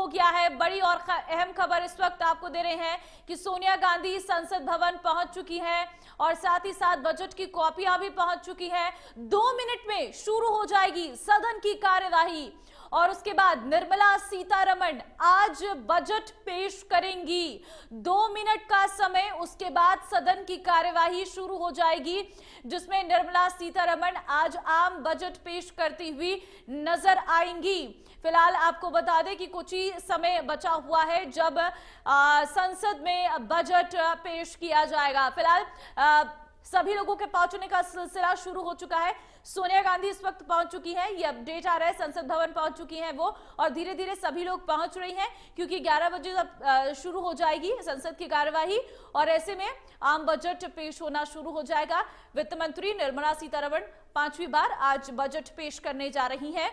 हो गया है। बड़ी और अहम खबर इस वक्त आपको दे रहे हैं कि सोनिया गांधी संसद भवन पहुंच चुकी हैं और साथ ही साथ बजट की कॉपियां भी पहुंच चुकी हैं। 2 मिनट में शुरू हो जाएगी सदन की कार्यवाही और उसके बाद निर्मला सीतारमण आज बजट पेश करेंगी। 2 मिनट का समय, उसके बाद सदन की कार्यवाही शुरू हो जाएगी जिसमें निर्मला सीतारमण आज आम बजट पेश करती हुई नजर आएंगी। फिलहाल आपको बता दें कि कुछ ही समय बचा हुआ है जब संसद में बजट पेश किया जाएगा। फिलहाल सभी लोगों के पहुंचने का सिलसिला शुरू हो चुका है। सोनिया गांधी इस वक्त पहुंच चुकी हैं, ये अपडेट आ रहा है, संसद भवन पहुंच चुकी हैं वो और धीरे धीरे सभी लोग पहुंच रही हैं क्योंकि 11 बजे तक शुरू हो जाएगी संसद की कार्यवाही और ऐसे में आम बजट पेश होना शुरू हो जाएगा। वित्त मंत्री निर्मला सीतारमण 5वीं बार आज बजट पेश करने जा रही हैं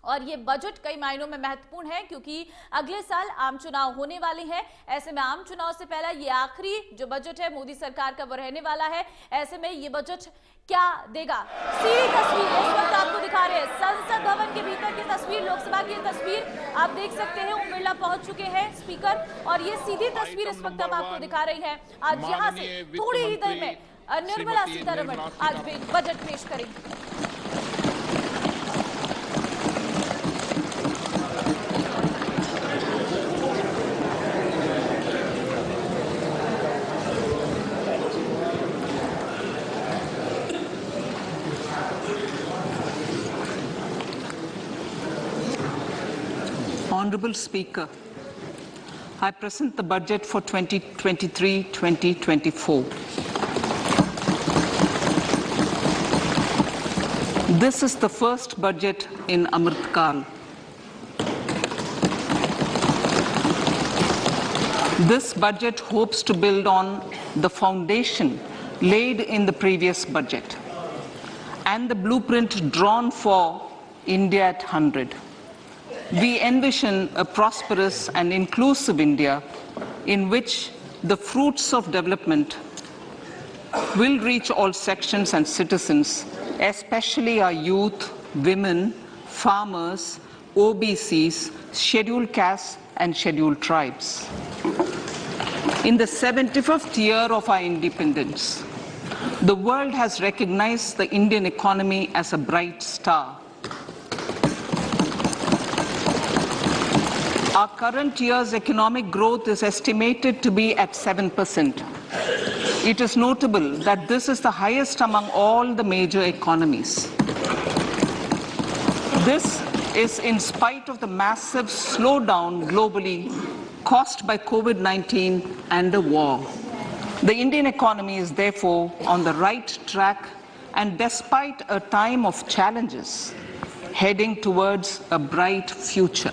और ये बजट कई मायनों में महत्वपूर्ण है क्योंकि अगले साल आम चुनाव होने वाले हैं। ऐसे में आम चुनाव से पहला ये आखिरी जो बजट है मोदी सरकार का वो रहने वाला है। ऐसे में ये बजट क्या देगा, सीधी तस्वीर इस वक्त आपको दिखा रहे हैं। संसद भवन के भीतर की तस्वीर, लोकसभा की तस्वीर आप देख सकते हैं। ओम बिरला पहुंच चुके हैं स्पीकर और ये सीधी तस्वीर इस वक्त हम आपको दिखा रही है। आज यहाँ से थोड़ी ही देर में निर्मला सीतारमण आज भी बजट पेश करेंगी। Honorable Speaker, I present the budget for 2023-2024. This is the first budget in Amrit Kal. This budget hopes to build on the foundation laid in the previous budget and the blueprint drawn for India at 100. We envision a prosperous and inclusive India in which the fruits of development will reach all sections and citizens, especially our youth, women, farmers, OBCs, scheduled castes and scheduled tribes. In the 75th year of our independence, the world has recognized the Indian economy as a bright star. Our current year's economic growth is estimated to be at 7%. It is notable that this is the highest among all the major economies. This is in spite of the massive slowdown globally caused by COVID-19 and the war. The Indian economy is therefore on the right track and despite a time of challenges, heading towards a bright future.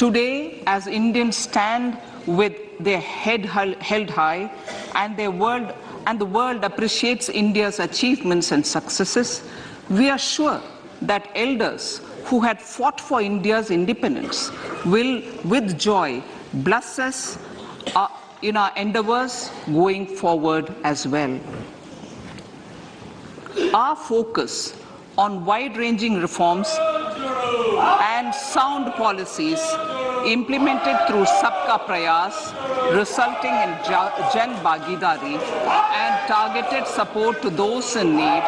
Today, as Indians stand with their head held high and the world appreciates India's achievements and successes, we are sure that elders who had fought for India's independence will, with joy, bless us in our endeavors going forward as well. Our focus on wide-ranging reforms and sound policies implemented through Sabka Prayas, resulting in Jan Bhagidari and targeted support to those in need,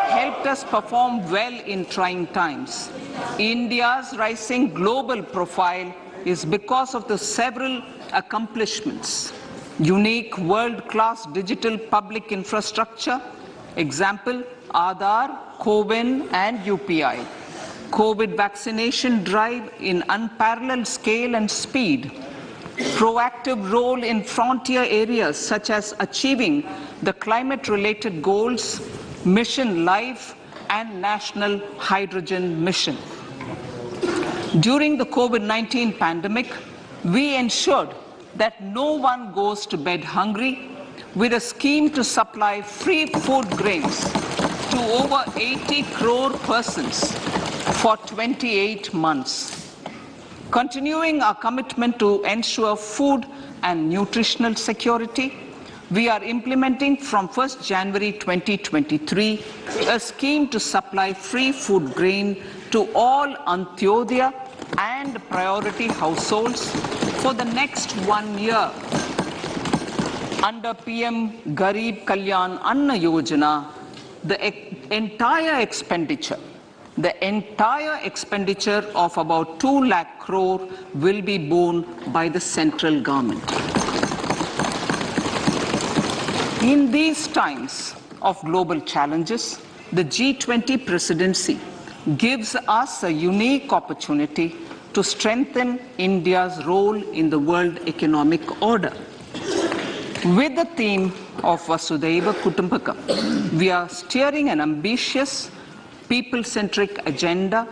helped us perform well in trying times. India's rising global profile is because of the several accomplishments. Unique world-class digital public infrastructure, example, Aadhaar, CoWIN and UPI. COVID vaccination drive in unparalleled scale and speed. Proactive role in frontier areas such as achieving the climate-related goals, Mission Life and National Hydrogen Mission. During the COVID-19 pandemic, we ensured that no one goes to bed hungry with a scheme to supply free food grains to over 80 crore persons for 28 months. Continuing our commitment to ensure food and nutritional security, we are implementing from 1st January 2023 a scheme to supply free food grain to all Antyodaya and priority households for the next 1 year. Under PM Garib Kalyan Anna Yojana, the entire expenditure of about 2 lakh crore will be borne by the central government. In these times of global challenges, the G20 presidency gives us a unique opportunity to strengthen India's role in the world economic order. With the theme of Vasudhaiva Kutumbakam, we are steering an ambitious, people-centric agenda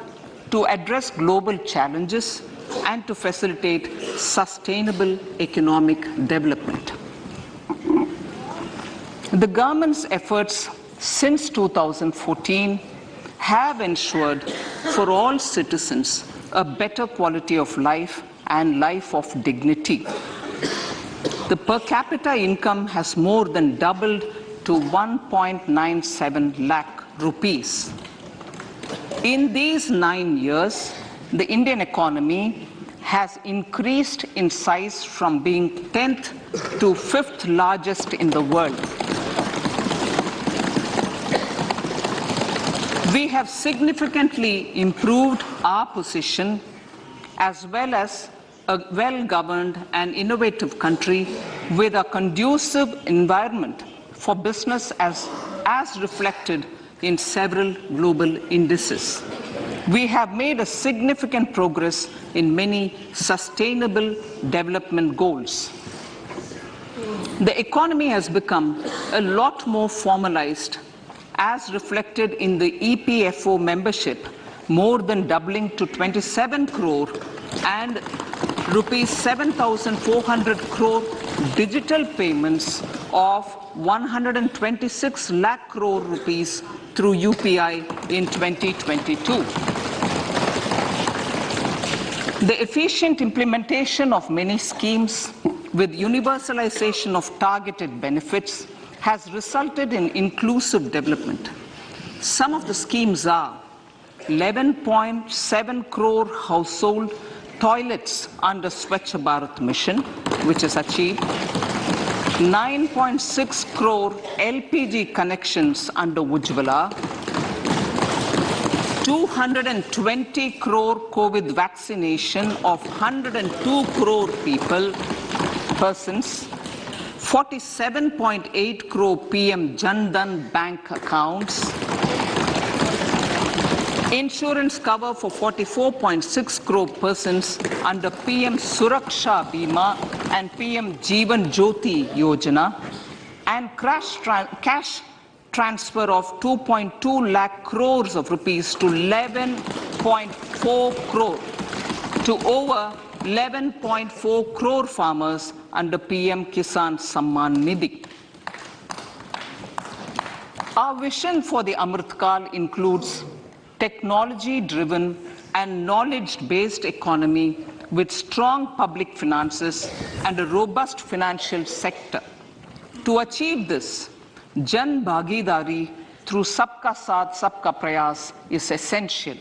to address global challenges and to facilitate sustainable economic development. The government's efforts since 2014 have ensured for all citizens a better quality of life and life of dignity. The per capita income has more than doubled to 1.97 lakh rupees. In these 9 years, the Indian economy has increased in size from being 10th to 5th largest in the world. We have significantly improved our position as well as a well-governed and innovative country with a conducive environment for business as reflected in several global indices. We have made a significant progress in many sustainable development goals. The economy has become a lot more formalized as reflected in the EPFO membership, more than doubling to 27 crore and rupees 7,400 crore digital payments of 126 lakh crore rupees through UPI in 2022. The efficient implementation of many schemes with universalization of targeted benefits has resulted in inclusive development. Some of the schemes are 11.7 crore household toilets under Swachh Bharat mission, which is achieved, 9.6 crore LPG connections under Ujjwala, 220 crore COVID vaccination of 102 crore persons, 47.8 crore PM Jan Dhan bank accounts, insurance cover for 44.6 crore persons under PM Suraksha Bima and PM Jeevan Jyoti Yojana, and cash transfer of 2.2 lakh crores of rupees to 11.4 crore to over 11.4 crore farmers under PM Kisan Samman Nidhi. Our vision for the Amrit Kaal includes technology-driven and knowledge-based economy with strong public finances and a robust financial sector. To achieve this, Jan Bhagidari through Sabka Saath, Sabka Prayas is essential.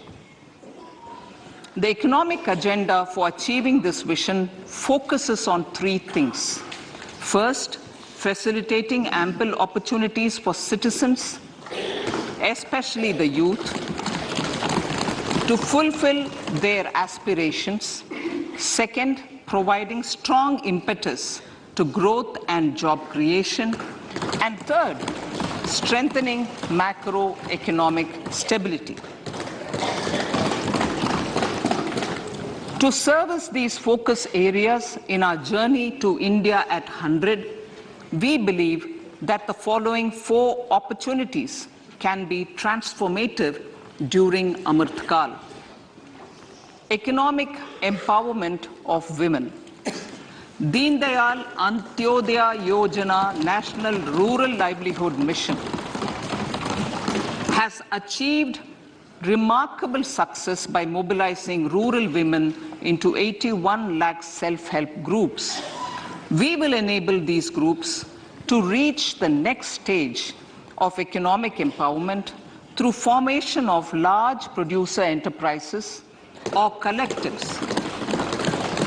The economic agenda for achieving this vision focuses on 3 things. First, facilitating ample opportunities for citizens, especially the youth, to fulfill their aspirations. Second, providing strong impetus to growth and job creation. And third, strengthening macroeconomic stability. To service these focus areas in our journey to India at 100, we believe that the following 4 opportunities can be transformative during Amrit Kaal. Economic empowerment of women. Deen Dayal Antyodaya Yojana National Rural Livelihood Mission has achieved remarkable success by mobilizing rural women into 81 lakh self-help groups. We will enable these groups to reach the next stage of economic empowerment through formation of large producer enterprises or collectives,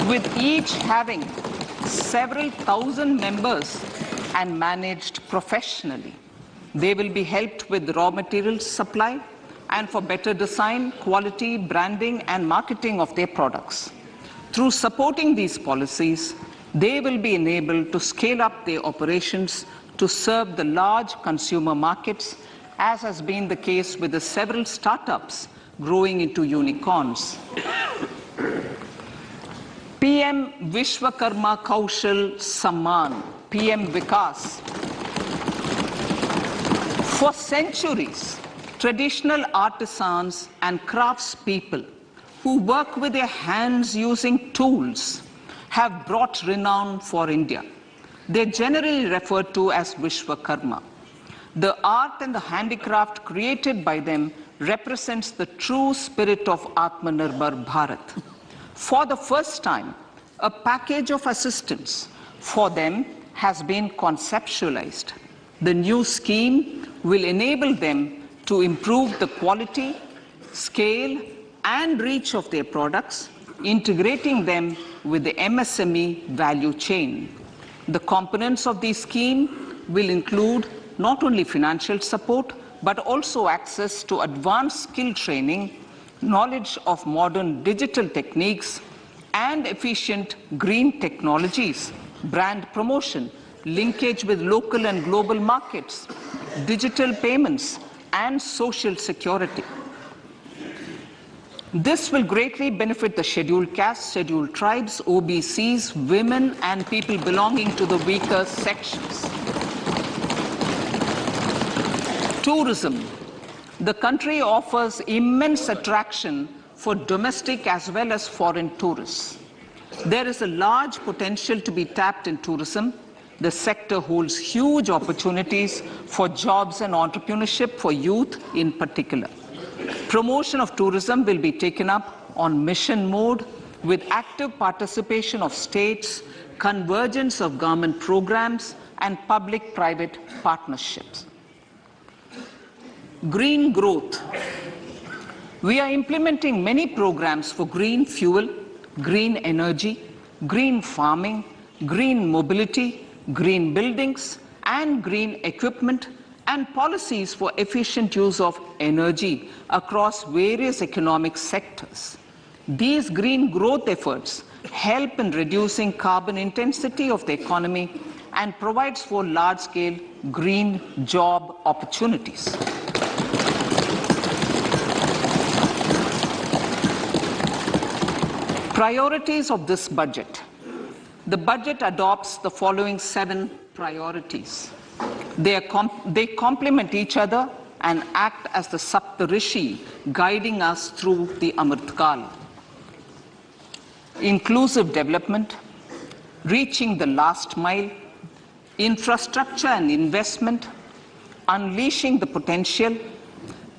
with each having several thousand members and managed professionally. They will be helped with raw materials supply and for better design, quality, branding, and marketing of their products. Through supporting these policies, they will be enabled to scale up their operations to serve the large consumer markets, as has been the case with the several startups growing into unicorns. PM Vishwakarma Kaushal Samman, PM Vikas. For centuries, traditional artisans and craftspeople who work with their hands using tools have brought renown for India. They're generally referred to as Vishwakarma. The art and the handicraft created by them represents the true spirit of Atmanirbhar Bharat. For the first time, a package of assistance for them has been conceptualized. The new scheme will enable them to improve the quality, scale, and reach of their products, integrating them with the MSME value chain. The components of this scheme will include not only financial support, but also access to advanced skill training, knowledge of modern digital techniques, and efficient green technologies, brand promotion, linkage with local and global markets, digital payments, and social security. This will greatly benefit the scheduled castes, scheduled tribes, OBCs, women, and people belonging to the weaker sections. Tourism. The country offers immense attraction for domestic as well as foreign tourists. There is a large potential to be tapped in tourism. The sector holds huge opportunities for jobs and entrepreneurship for youth in particular. Promotion of tourism will be taken up on mission mode with active participation of states, convergence of government programs, and public-private partnerships. Green growth. We are implementing many programs for green fuel, green energy, green farming, green mobility, green buildings, and green equipment, and policies for efficient use of energy across various economic sectors. These green growth efforts help in reducing carbon intensity of the economy and provides for large-scale green job opportunities. Priorities of this budget. The budget adopts the following 7 priorities. They complement each other and act as the Saptarishi guiding us through the Amritkal. Inclusive development, reaching the last mile, infrastructure and investment, unleashing the potential,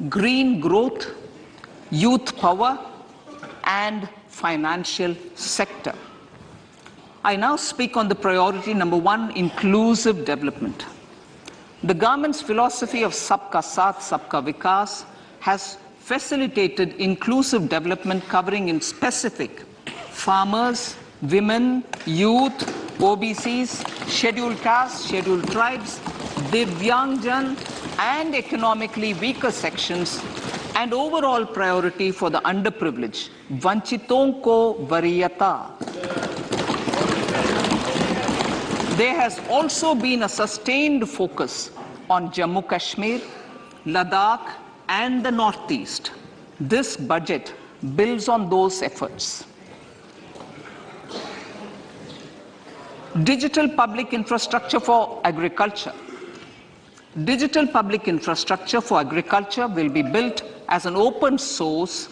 green growth, youth power, and financial sector. I now speak on the priority number 1, inclusive development. The government's philosophy of Sabka Saath, Sabka Vikas has facilitated inclusive development covering in specific farmers, women, youth, OBCs, scheduled castes, scheduled tribes, Divyangjan, and economically weaker sections, and overall priority for the underprivileged, Vanchiton ko Variyata. There has also been a sustained focus on Jammu Kashmir, Ladakh, and the Northeast. This budget builds on those efforts. Digital public infrastructure for agriculture. Digital public infrastructure for agriculture will be built as an open source,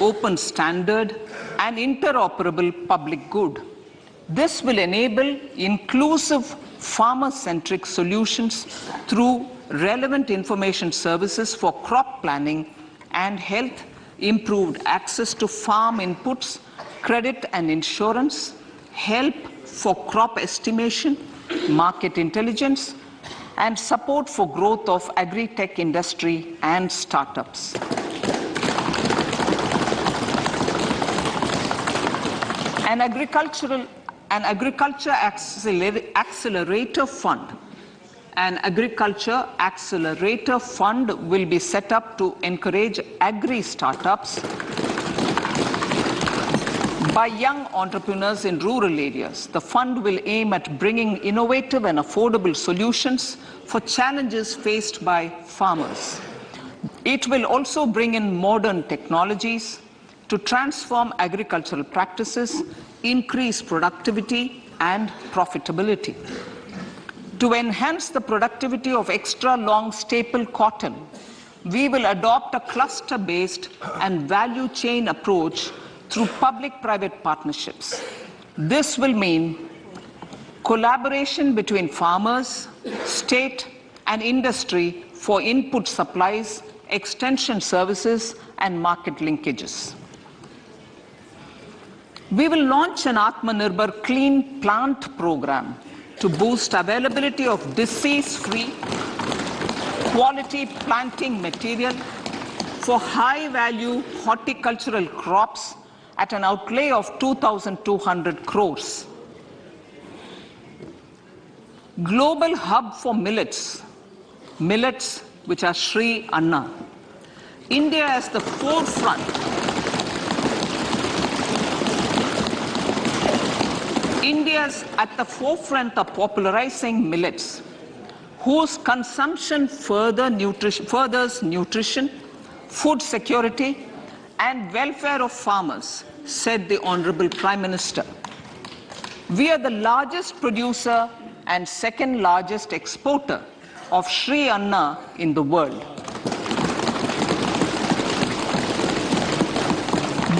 open standard, and interoperable public good. This will enable inclusive farmer-centric solutions through relevant information services for crop planning and health, improved access to farm inputs, credit and insurance, help for crop estimation, market intelligence, and support for growth of agri-tech industry and startups. An agriculture accelerator fund. An agriculture accelerator fund will be set up to encourage agri-startups by young entrepreneurs in rural areas. The fund will aim at bringing innovative and affordable solutions for challenges faced by farmers. It will also bring in modern technologies to transform agricultural practices, increase productivity and profitability. To enhance the productivity of extra long staple cotton, we will adopt a cluster-based and value chain approach through public-private partnerships. This will mean collaboration between farmers, state and industry for input supplies, extension services and market linkages. We will launch an Atmanirbhar Clean Plant program to boost availability of disease-free, quality planting material for high-value horticultural crops at an outlay of 2,200 crores. Global hub for millets, which are Sri Anna. India is the forefront. India is at the forefront of popularizing millets, whose consumption furthers nutrition, food security, and welfare of farmers, said the Honorable Prime Minister. We are the largest producer and second largest exporter of Sri Anna in the world.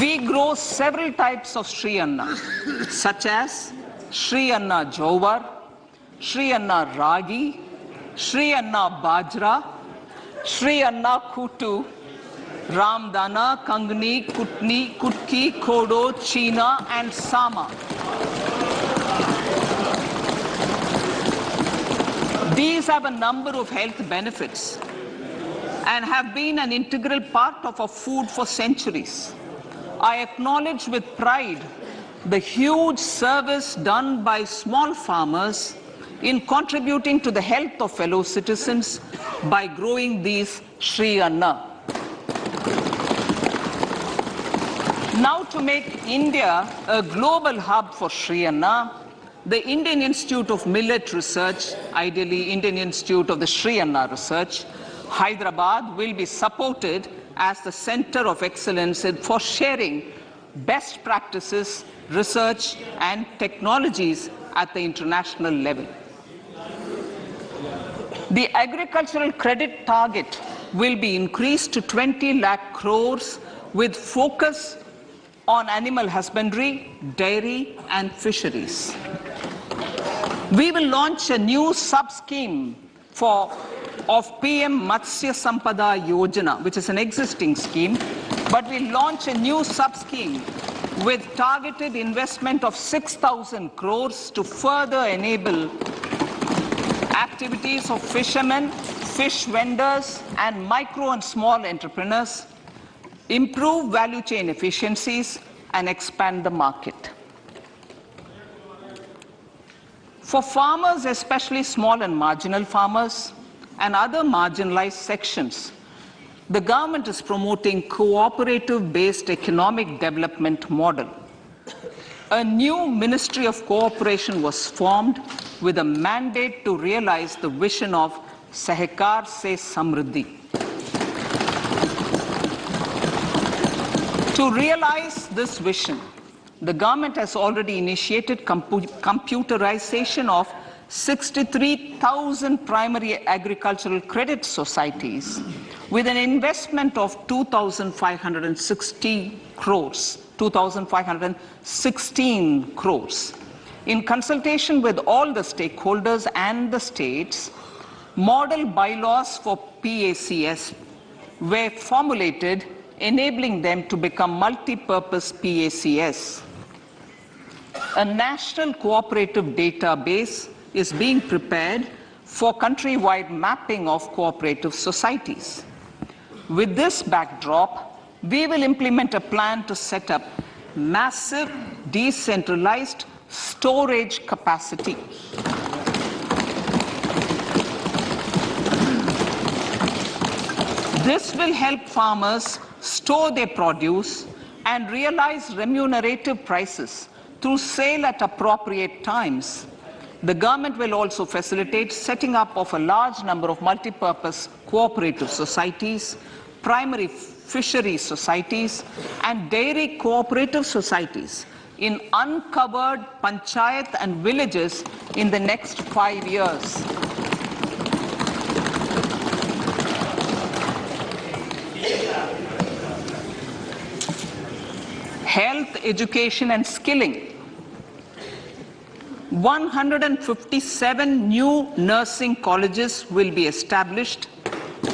We grow several types of Sri Anna, such as Sri Anna Jowar, Sri Anna Ragi, Sri Anna Bajra, Sri Anna Kutu, Ramdana, Kangni, Kutni, Kutki, Kodo, China, and Sama. These have a number of health benefits and have been an integral part of our food for centuries. I acknowledge with pride the huge service done by small farmers in contributing to the health of fellow citizens by growing these Sri Anna. Now, to make India a global hub for Sri Anna, the Indian Institute of Millet Research, ideally Indian Institute of the Sri Anna Research, Hyderabad, will be supported as the center of excellence for sharing best practices, research and technologies at the international level. The agricultural credit target will be increased to 20 lakh crores with focus on animal husbandry, dairy and fisheries. We will launch a new sub-scheme of PM Matsya Sampada Yojana, which is an existing scheme, but we launch a new sub-scheme with targeted investment of 6,000 crores to further enable activities of fishermen, fish vendors, and micro and small entrepreneurs, improve value chain efficiencies, and expand the market. For farmers, especially small and marginal farmers, and other marginalized sections, the government is promoting cooperative-based economic development model. A new Ministry of Cooperation was formed with a mandate to realize the vision of Sahkar Se Samriddhi. To realize this vision, the government has already initiated computerization of 63,000 primary agricultural credit societies with an investment of 2,516 crores. In consultation with all the stakeholders and the states, model bylaws for PACS were formulated, enabling them to become multi-purpose PACS. A national cooperative database is being prepared for countrywide mapping of cooperative societies. With this backdrop, we will implement a plan to set up massive decentralized storage capacity. This will help farmers store their produce and realize remunerative prices through sale at appropriate times. The government will also facilitate setting up of a large number of multi-purpose cooperative societies, primary fisheries societies, and dairy cooperative societies in uncovered panchayat and villages in the next 5 years. Health, education, and skilling. 157 new nursing colleges will be established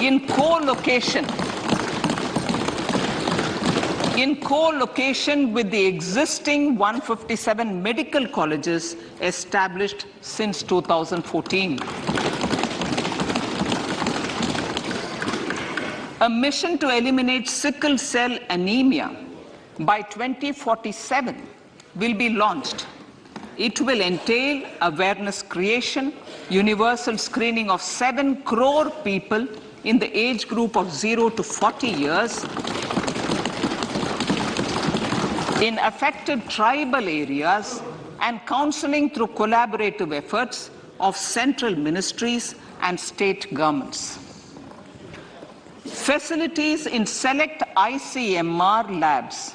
in co-location with the existing 157 medical colleges established since 2014. A mission to eliminate sickle cell anemia by 2047 will be launched. It will entail awareness creation, universal screening of 7 crore people in the age group of 0 to 40 years in affected tribal areas, and counseling through collaborative efforts of central ministries and state governments. Facilities in select ICMR labs,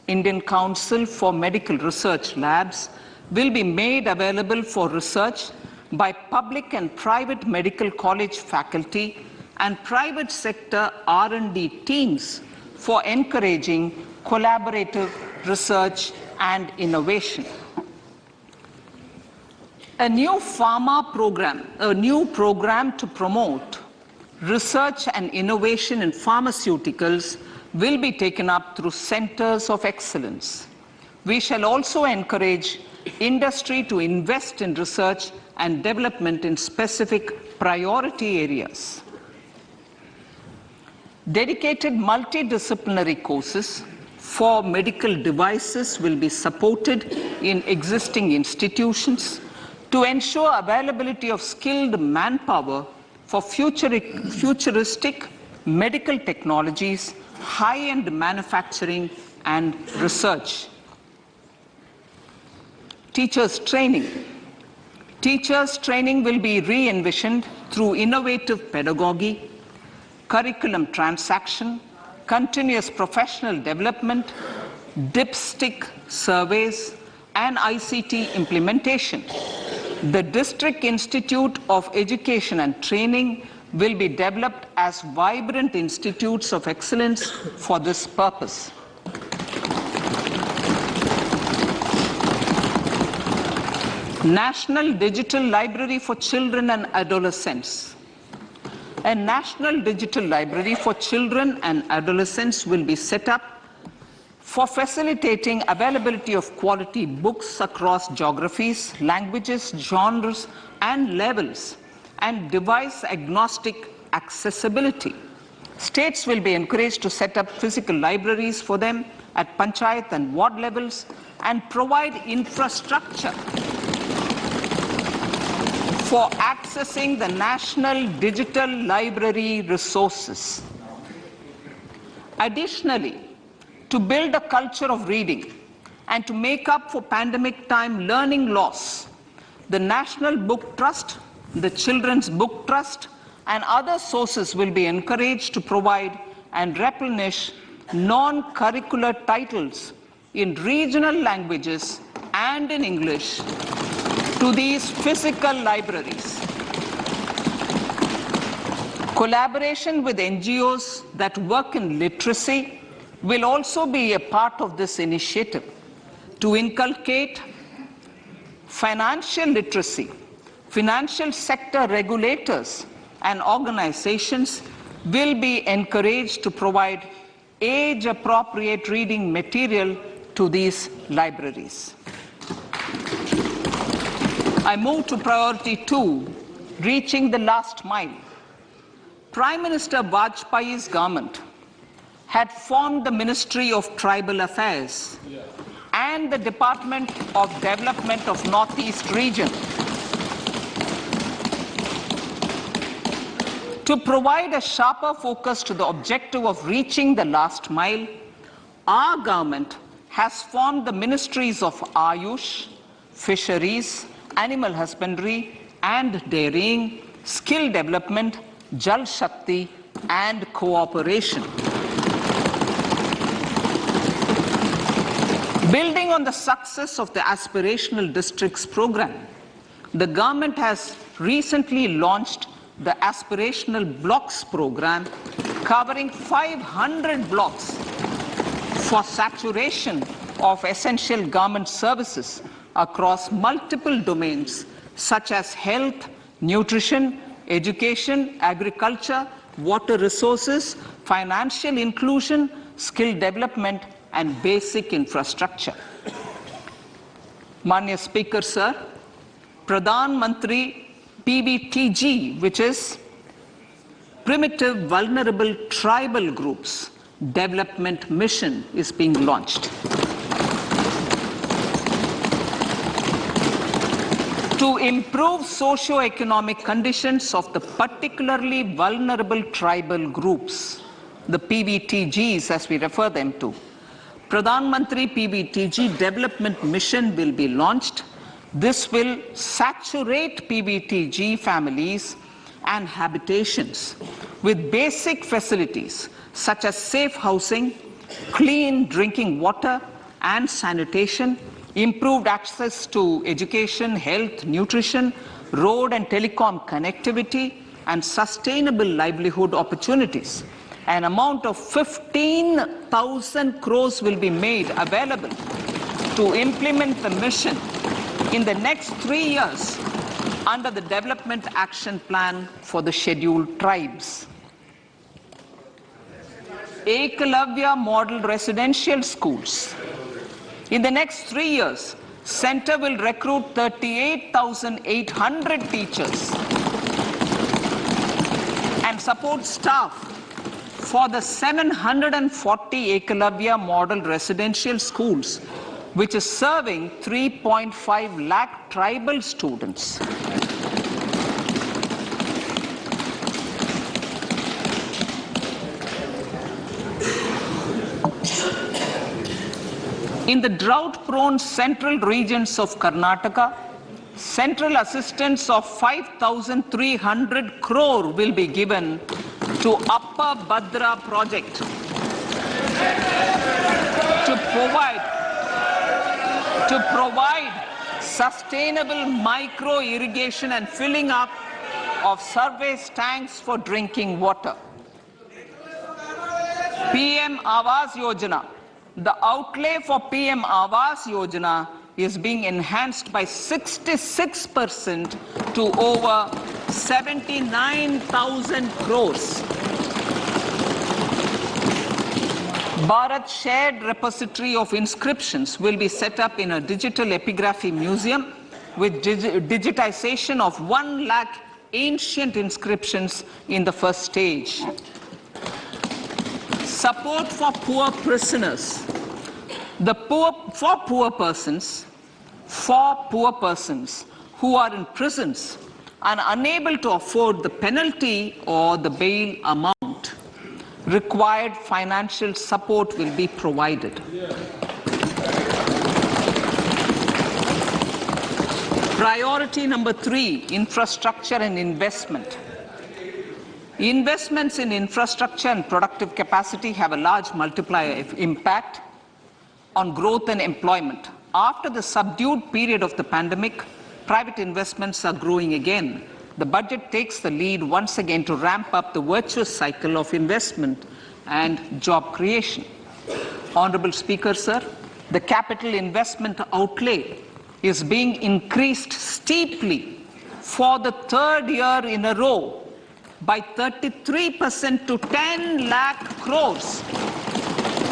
Indian Council for Medical Research Labs, will be made available for research by public and private medical college faculty and private sector R&D teams for encouraging collaborative research and innovation. A new program to promote research and innovation in pharmaceuticals will be taken up through centers of excellence. We shall also encourage industry to invest in research and development in specific priority areas. Dedicated multidisciplinary courses for medical devices will be supported in existing institutions to ensure availability of skilled manpower for futuristic medical technologies, high-end manufacturing, and research. Teachers' training. Teachers' training will be re-envisioned through innovative pedagogy, curriculum transaction, continuous professional development, dipstick surveys, and ICT implementation. The District Institute of Education and Training will be developed as vibrant institutes of excellence for this purpose. National Digital Library for Children and Adolescents. A National Digital Library for Children and Adolescents will be set up for facilitating availability of quality books across geographies, languages, genres, and levels, and device-agnostic accessibility. States will be encouraged to set up physical libraries for them at panchayat and ward levels and provide infrastructure for accessing the national digital library resources. Additionally, to build a culture of reading and to make up for pandemic time learning loss, the National Book Trust, the Children's Book Trust, and other sources will be encouraged to provide and replenish non-curricular titles in regional languages and in English to these physical libraries. Collaboration with NGOs that work in literacy will also be a part of this initiative. To inculcate financial literacy, financial sector regulators and organizations will be encouraged to provide age-appropriate reading material to these libraries. I move to priority 2, reaching the last mile. Prime Minister Vajpayee's government had formed the Ministry of Tribal Affairs and the Department of Development of Northeast Region to provide a sharper focus to the objective of reaching the last mile. Our government has formed the ministries of Ayush, Fisheries, Animal Husbandry and Dairying, Skill Development, Jal Shakti and Cooperation. Building on the success of the Aspirational Districts program, the government has recently launched the Aspirational Blocks program, covering 500 blocks for saturation of essential government services across multiple domains such as health, nutrition, education, agriculture, water resources, financial inclusion, skill development and basic infrastructure. Manya Speaker, sir, Pradhan Mantri PBTG, which is Primitive Vulnerable Tribal Groups Development Mission, is being launched. To improve socio-economic conditions of the particularly vulnerable tribal groups, the PBTGs as we refer them to, Pradhan Mantri PBTG Development Mission will be launched. This will saturate PBTG families and habitations with basic facilities such as safe housing, clean drinking water and sanitation, improved access to education, health, nutrition, road and telecom connectivity, and sustainable livelihood opportunities. An amount of 15,000 crores will be made available to implement the mission in the next 3 years under the Development Action Plan for the Scheduled Tribes. Ekalavya Model Residential Schools. In the next 3 years, Center will recruit 38,800 teachers and support staff for the 740 Ekalavya Model Residential Schools, which is serving 3.5 lakh tribal students. In the drought-prone central regions of Karnataka, central assistance of 5,300 crore will be given to Upper Bhadra project to provide sustainable micro irrigation and filling up of surface tanks for drinking water. PM Awas Yojana. The outlay for PM Awas Yojana is being enhanced by 66% to over 79,000 crores. Bharat Shared Repository of Inscriptions will be set up in a digital epigraphy museum with digitization of 1 lakh ancient inscriptions in the first stage. Support for poor prisoners. For poor persons who are in prisons and unable to afford the penalty or the bail amount, required financial support will be provided. Priority number 3, infrastructure and investment. Investments in infrastructure and productive capacity have a large multiplier impact on growth and employment. After the subdued period of the pandemic, private investments are growing again. The budget takes the lead once again to ramp up the virtuous cycle of investment and job creation. Honorable Speaker, sir, the capital investment outlay is being increased steeply for the 3rd year in a row by 33% to 10 lakh crores,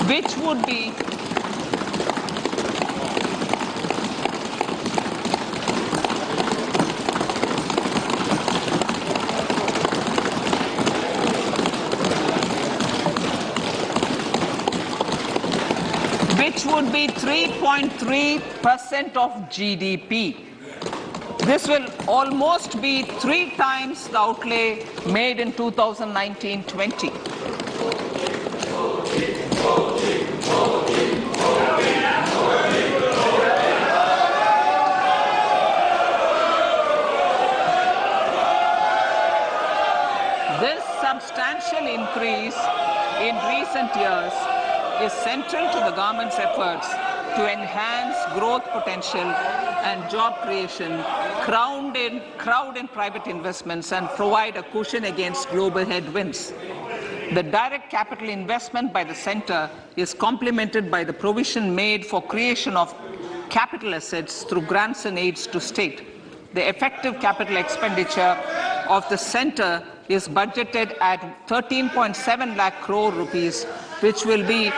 which would be should be 3.3% of GDP. This will almost be 3 times the outlay made in 2019-20. This substantial increase in recent years is central to the government's efforts to enhance growth potential and job creation, crowd in private investments, and provide a cushion against global headwinds. The direct capital investment by the center is complemented by the provision made for creation of capital assets through grants and aids to state. The effective capital expenditure of the center is budgeted at 13.7 lakh crore rupees, which will be